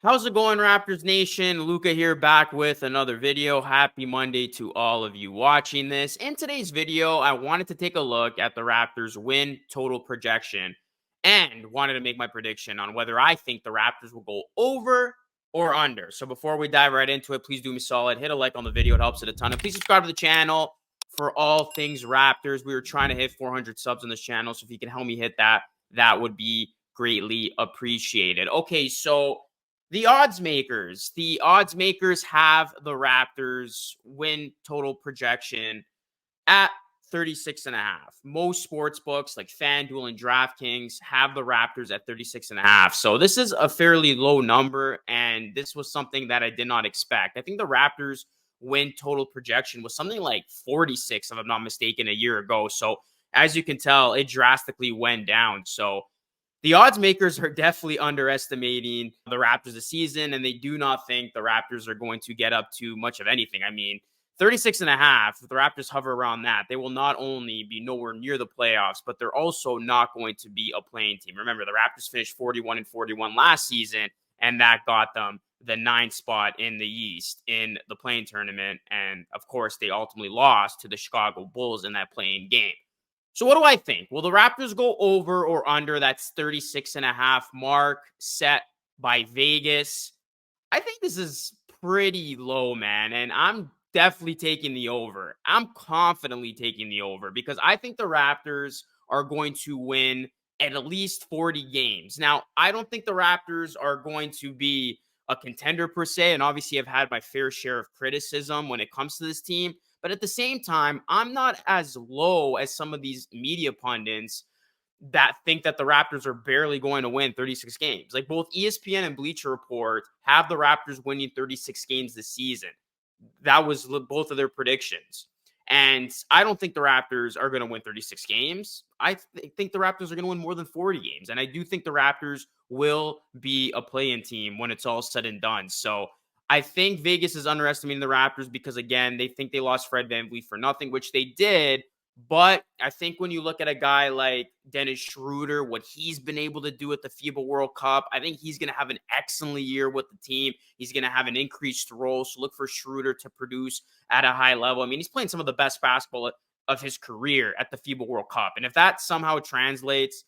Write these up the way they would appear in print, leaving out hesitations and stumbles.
How's it going, Raptors Nation? Luca here, back with another video. Happy Monday to all of you watching this. In today's video, I wanted to take a look at the Raptors win total projection and wanted to make my prediction on whether I think the Raptors will go over or under. So before we dive right into it, please do me a solid. Hit a like on the video. It helps it a ton. And please subscribe to the channel for all things Raptors. We were trying to hit 400 subs on this channel. So if you can help me hit that, that would be greatly appreciated. Okay, so the odds makers. The odds makers have the Raptors win total projection at 36.5. Most sports books like FanDuel and DraftKings have the Raptors at 36.5. So this is a fairly low number, and this was something that I did not expect. I think the Raptors win total projection was something like 46, if I'm not mistaken, a year ago. So as you can tell, it drastically went down. So the odds makers are definitely underestimating the Raptors this season, and they do not think the Raptors are going to get up to much of anything. I mean, 36.5, if the Raptors hover around that, they will not only be nowhere near the playoffs, but they're also not going to be a playing team. Remember, the Raptors finished 41-41 last season, and that got them the 9th spot in the East in the playing tournament. And of course, they ultimately lost to the Chicago Bulls in that playing game. So what do I think? Will the Raptors go over or under that 36.5 mark set by Vegas? I think this is pretty low, man. And I'm definitely taking the over. I'm confidently taking the over because I think the Raptors are going to win at least 40 games. Now, I don't think the Raptors are going to be a contender per se. And obviously, I've had my fair share of criticism when it comes to this team. But at the same time, I'm not as low as some of these media pundits that think that the Raptors are barely going to win 36 games. Like both ESPN and Bleacher Report have the Raptors winning 36 games this season. That was both of their predictions. And I don't think the Raptors are going to win 36 games. I think the Raptors are going to win more than 40 games. And I do think the Raptors will be a play-in team when it's all said and done. So I think Vegas is underestimating the Raptors because, again, they think they lost Fred VanVleet for nothing, which they did. But I think when you look at a guy like Dennis Schroeder, what he's been able to do at the FIBA World Cup, I think he's going to have an excellent year with the team. He's going to have an increased role. So look for Schroeder to produce at a high level. I mean, he's playing some of the best basketball of his career at the FIBA World Cup. And if that somehow translates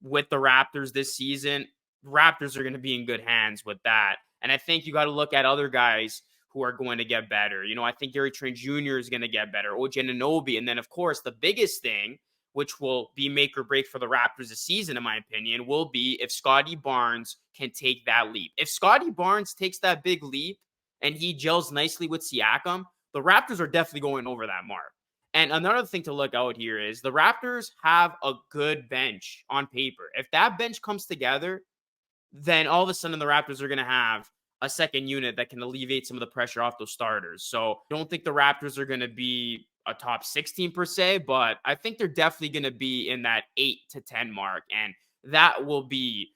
with the Raptors this season, Raptors are going to be in good hands with that. And I think you got to look at other guys who are going to get better. You know, I think Gary Trent Jr. is going to get better, OG Anunoby. And then, of course, the biggest thing, which will be make or break for the Raptors this season, in my opinion, will be if Scottie Barnes can take that leap. If Scottie Barnes takes that big leap and he gels nicely with Siakam, the Raptors are definitely going over that mark. And another thing to look out here is the Raptors have a good bench on paper. If that bench comes together, then all of a sudden the Raptors are going to have a second unit that can alleviate some of the pressure off those starters. So I don't think the Raptors are going to be a top 16 per se, but I think they're definitely going to be in that 8 to 10 mark. And that will be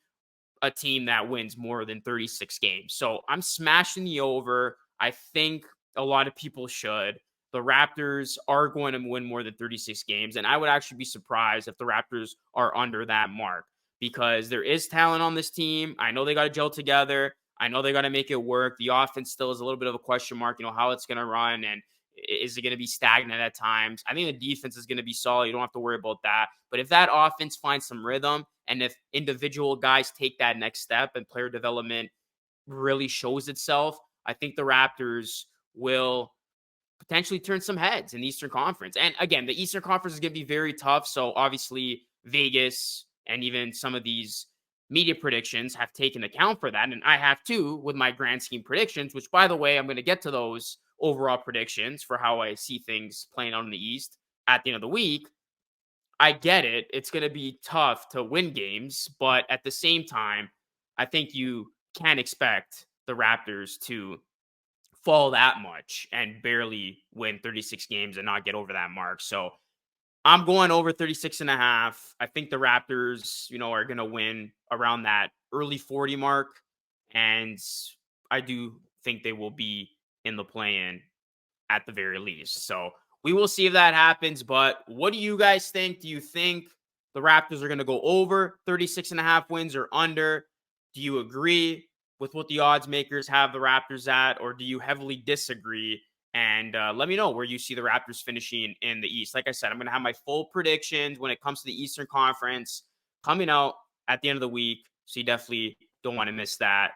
a team that wins more than 36 games. So I'm smashing the over. I think a lot of people should. The Raptors are going to win more than 36 games. And I would actually be surprised if the Raptors are under that mark because there is talent on this team. I know they got to gel together. I know they got to make it work. The offense still is a little bit of a question mark, you know, how it's going to run and is it going to be stagnant at times? I think the defense is going to be solid. You don't have to worry about that. But if that offense finds some rhythm and if individual guys take that next step and player development really shows itself, I think the Raptors will potentially turn some heads in the Eastern Conference. And again, the Eastern Conference is going to be very tough. So obviously Vegas and even some of these media predictions have taken account for that. And I have too with my grand scheme predictions, which by the way, I'm going to get to those overall predictions for how I see things playing out in the East at the end of the week. I get it. It's going to be tough to win games, but at the same time, I think you can't expect the Raptors to fall that much and barely win 36 games and not get over that mark. So I'm going over 36.5. I think the Raptors, you know, are going to win around that early 40 mark. And I do think they will be in the play-in at the very least. So we will see if that happens. But what do you guys think? Do you think the Raptors are going to go over 36.5 wins or under? Do you agree? with what the odds makers have the Raptors at, or do you heavily disagree? And let me know where you see the Raptors finishing in the East. Like I said, I'm going to have my full predictions when it comes to the Eastern Conference coming out at the end of the week. So you definitely don't want to miss that,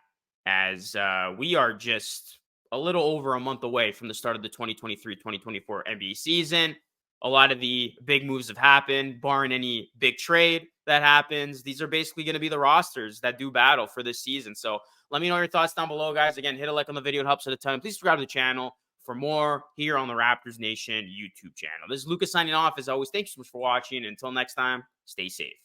as we are just a little over a month away from the start of the 2023-2024 NBA season. A lot of the big moves have happened, barring any big trade that happens. These are basically going to be the rosters that do battle for this season. So let me know your thoughts down below, guys. Again, hit a like on the video. It helps at a ton. Please subscribe to the channel for more here on the Raptors Nation YouTube channel. This is Lucas signing off. As always, thank you so much for watching. Until next time, stay safe.